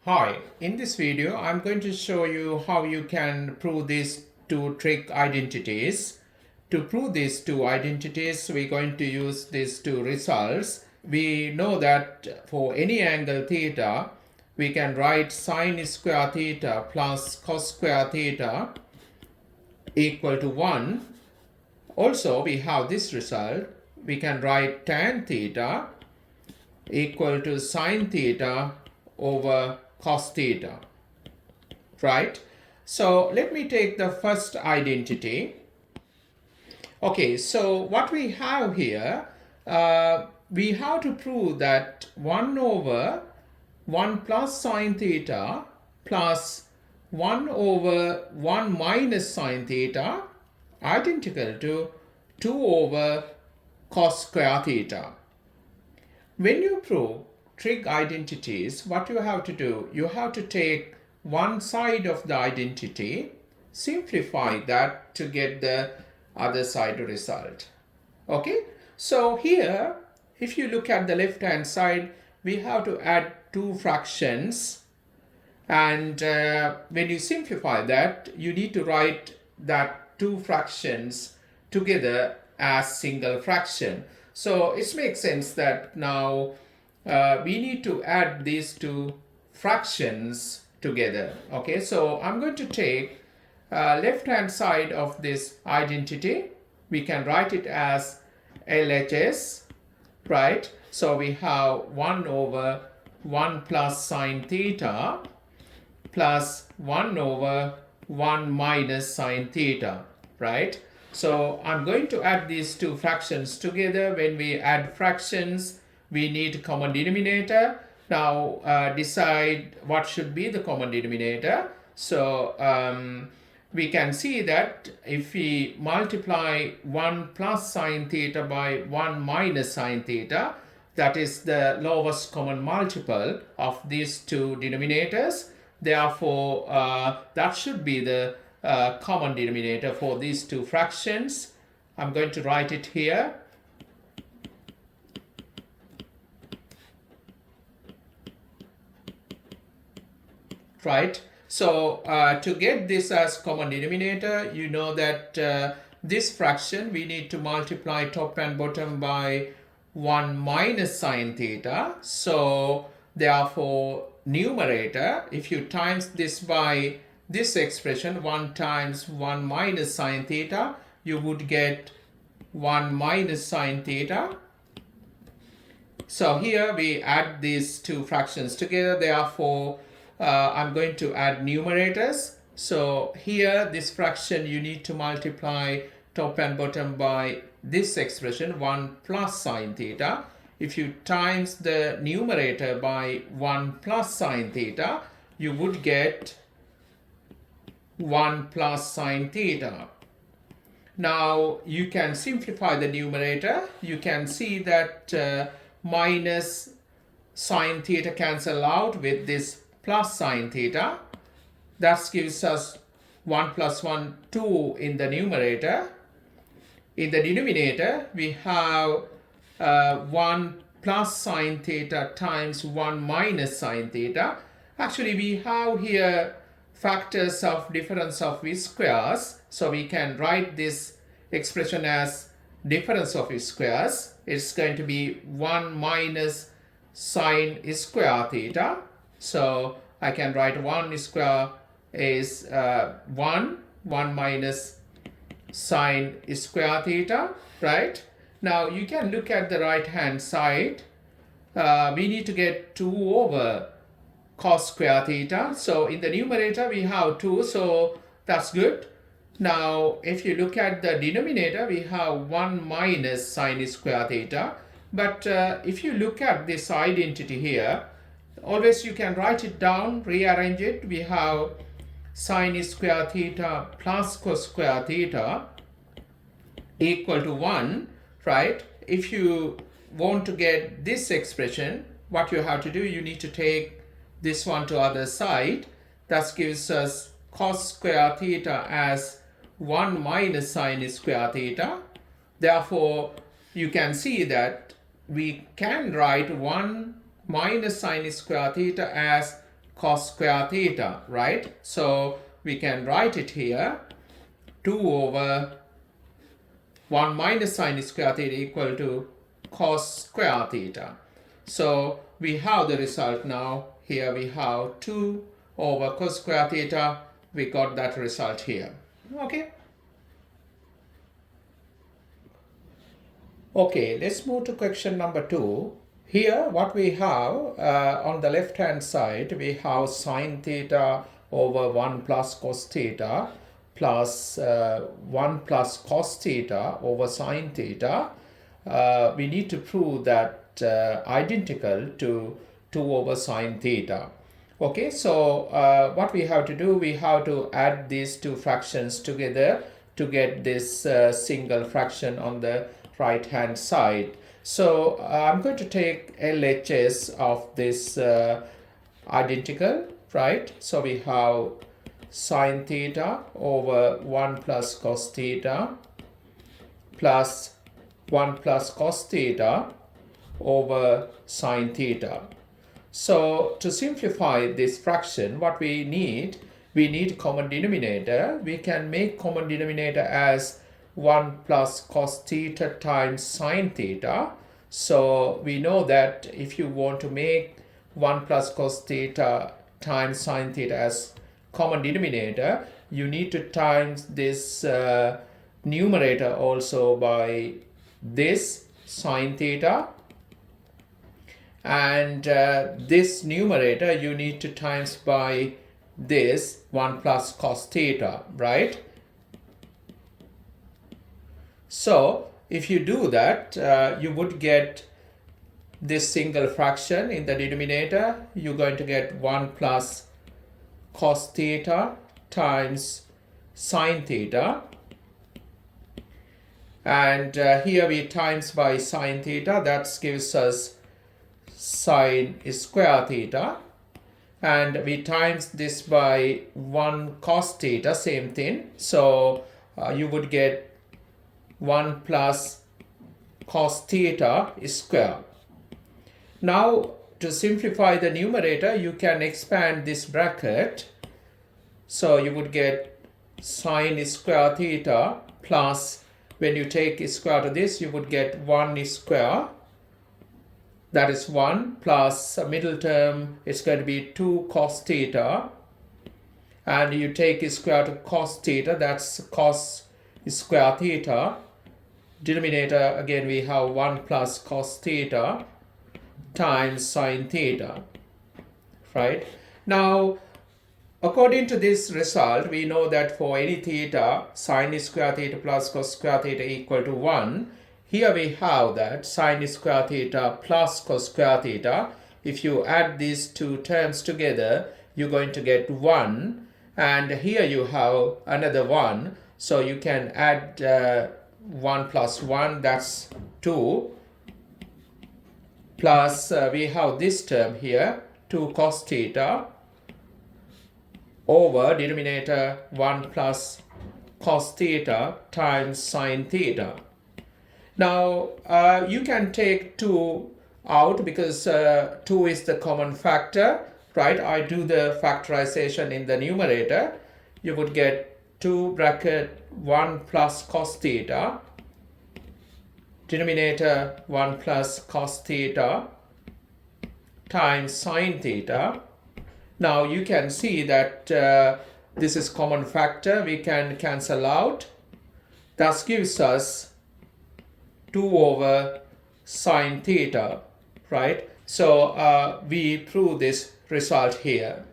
Hi, in this video I'm going to show you how you can prove these two trig identities. To prove these two identities, we're going to use these two results. We know that for any angle theta, we can write sine square theta plus cos square theta equal to 1. Also, we have this result. We can write tan theta equal to sine theta over cos theta, right? So let me take the first identity. Okay, so what we have here, we have to prove that 1 over 1 plus sine theta plus 1 over 1 minus sine theta identical to 2 over cos square theta. When you prove trig identities, what you have to do, you have to take one side of the identity, simplify that to get the other side result. Okay, so here if you look at the left hand side, we have to add two fractions, and when you simplify that, you need to write that two fractions together as single fraction. So it makes sense that now we need to add these two fractions together. Okay, so I'm going to take left hand side of this identity. We can write it as LHS, right? So we have 1 over 1 plus sine theta plus 1 over 1 minus sine theta, right? So I'm going to add these two fractions together. When we add fractions, we need common denominator. Now decide what should be the common denominator. So we can see that if we multiply 1 plus sine theta by 1 minus sine theta, that is the lowest common multiple of these two denominators. Therefore, that should be the common denominator for these two fractions. I'm going to write it here. Right, so to get this as common denominator, you know that this fraction we need to multiply top and bottom by 1 minus sine theta. So therefore numerator, if you times this by this expression 1 times 1 minus sine theta, you would get 1 minus sine theta. So here we add these two fractions together. Therefore I'm going to add numerators. So here this fraction you need to multiply top and bottom by this expression 1 plus sine theta. If you times the numerator by 1 plus sine theta, you would get 1 plus sine theta. Now you can simplify the numerator. You can see that minus sine theta cancel out with this plus sine theta. That gives us 1 plus 1, 2 in the numerator. In the denominator, we have 1 plus sine theta times 1 minus sine theta. Actually, we have here factors of difference of v squares. So we can write this expression as difference of v squares. It's going to be 1 minus sine square theta. So I can write 1 square is 1 minus sine square theta, right? Now you can look at the right hand side. We need to get 2 over cos square theta. So in the numerator we have 2, so that's good. Now if you look at the denominator, we have 1 minus sine square theta. But if you look at this identity here, always you can write it down, rearrange it. We have sine square theta plus cos square theta equal to 1, right? If you want to get this expression, what you have to do, you need to take this one to other side. That gives us cos square theta as 1 minus sine square theta. Therefore, you can see that we can write 1 minus sine square theta as cos square theta, right? So we can write it here, 2 over 1 minus sin square theta equal to cos square theta. So we have the result now. Here we have 2 over cos square theta. We got that result here. Okay. Okay, let's move to question number 2. Here what we have on the left hand side, we have sin theta over 1 plus cos theta plus 1 plus cos theta over sin theta. We need to prove that identical to 2 over sin theta. Okay, so what we have to do, we have to add these two fractions together to get this single fraction on the right hand side. So I'm going to take LHS of this identical, right? So we have sin theta over 1 plus cos theta plus 1 plus cos theta over sin theta. So to simplify this fraction, what we need common denominator. We can make common denominator as 1 plus cos theta times sin theta. So we know that if you want to make 1 plus cos theta times sin theta as common denominator, you need to times this numerator also by this sin theta, and this numerator you need to times by this 1 plus cos theta, right? So if you do that, you would get this single fraction in the denominator. You're going to get 1 plus cos theta times sin theta, and here we times by sin theta, that gives us sin square theta, and we times this by 1 cos theta, same thing. So you would get 1 plus cos theta square. Now to simplify the numerator, you can expand this bracket. So you would get sin square theta plus, when you take square to this, you would get 1 square. That is 1 plus middle term, it's going to be 2 cos theta. And you take square to cos theta, that's cos square theta. Denominator, again we have 1 plus cos theta times sin theta, right? Now according to this result, we know that for any theta, sin square theta plus cos square theta equal to 1. Here we have that sin square theta plus cos square theta. If you add these two terms together, you're going to get 1. And here you have another 1. So you can add 1 plus 1, that's 2. Plus we have this term here, 2 cos theta over denominator 1 plus cos theta times sin theta. Now you can take 2 out because 2 is the common factor, right? I do the factorization in the numerator. You would get 2 bracket 1 plus cos theta, denominator 1 plus cos theta times sin theta. Now you can see that this is common factor. We can cancel out. That gives us 2 over sin theta, right? So we prove this result here.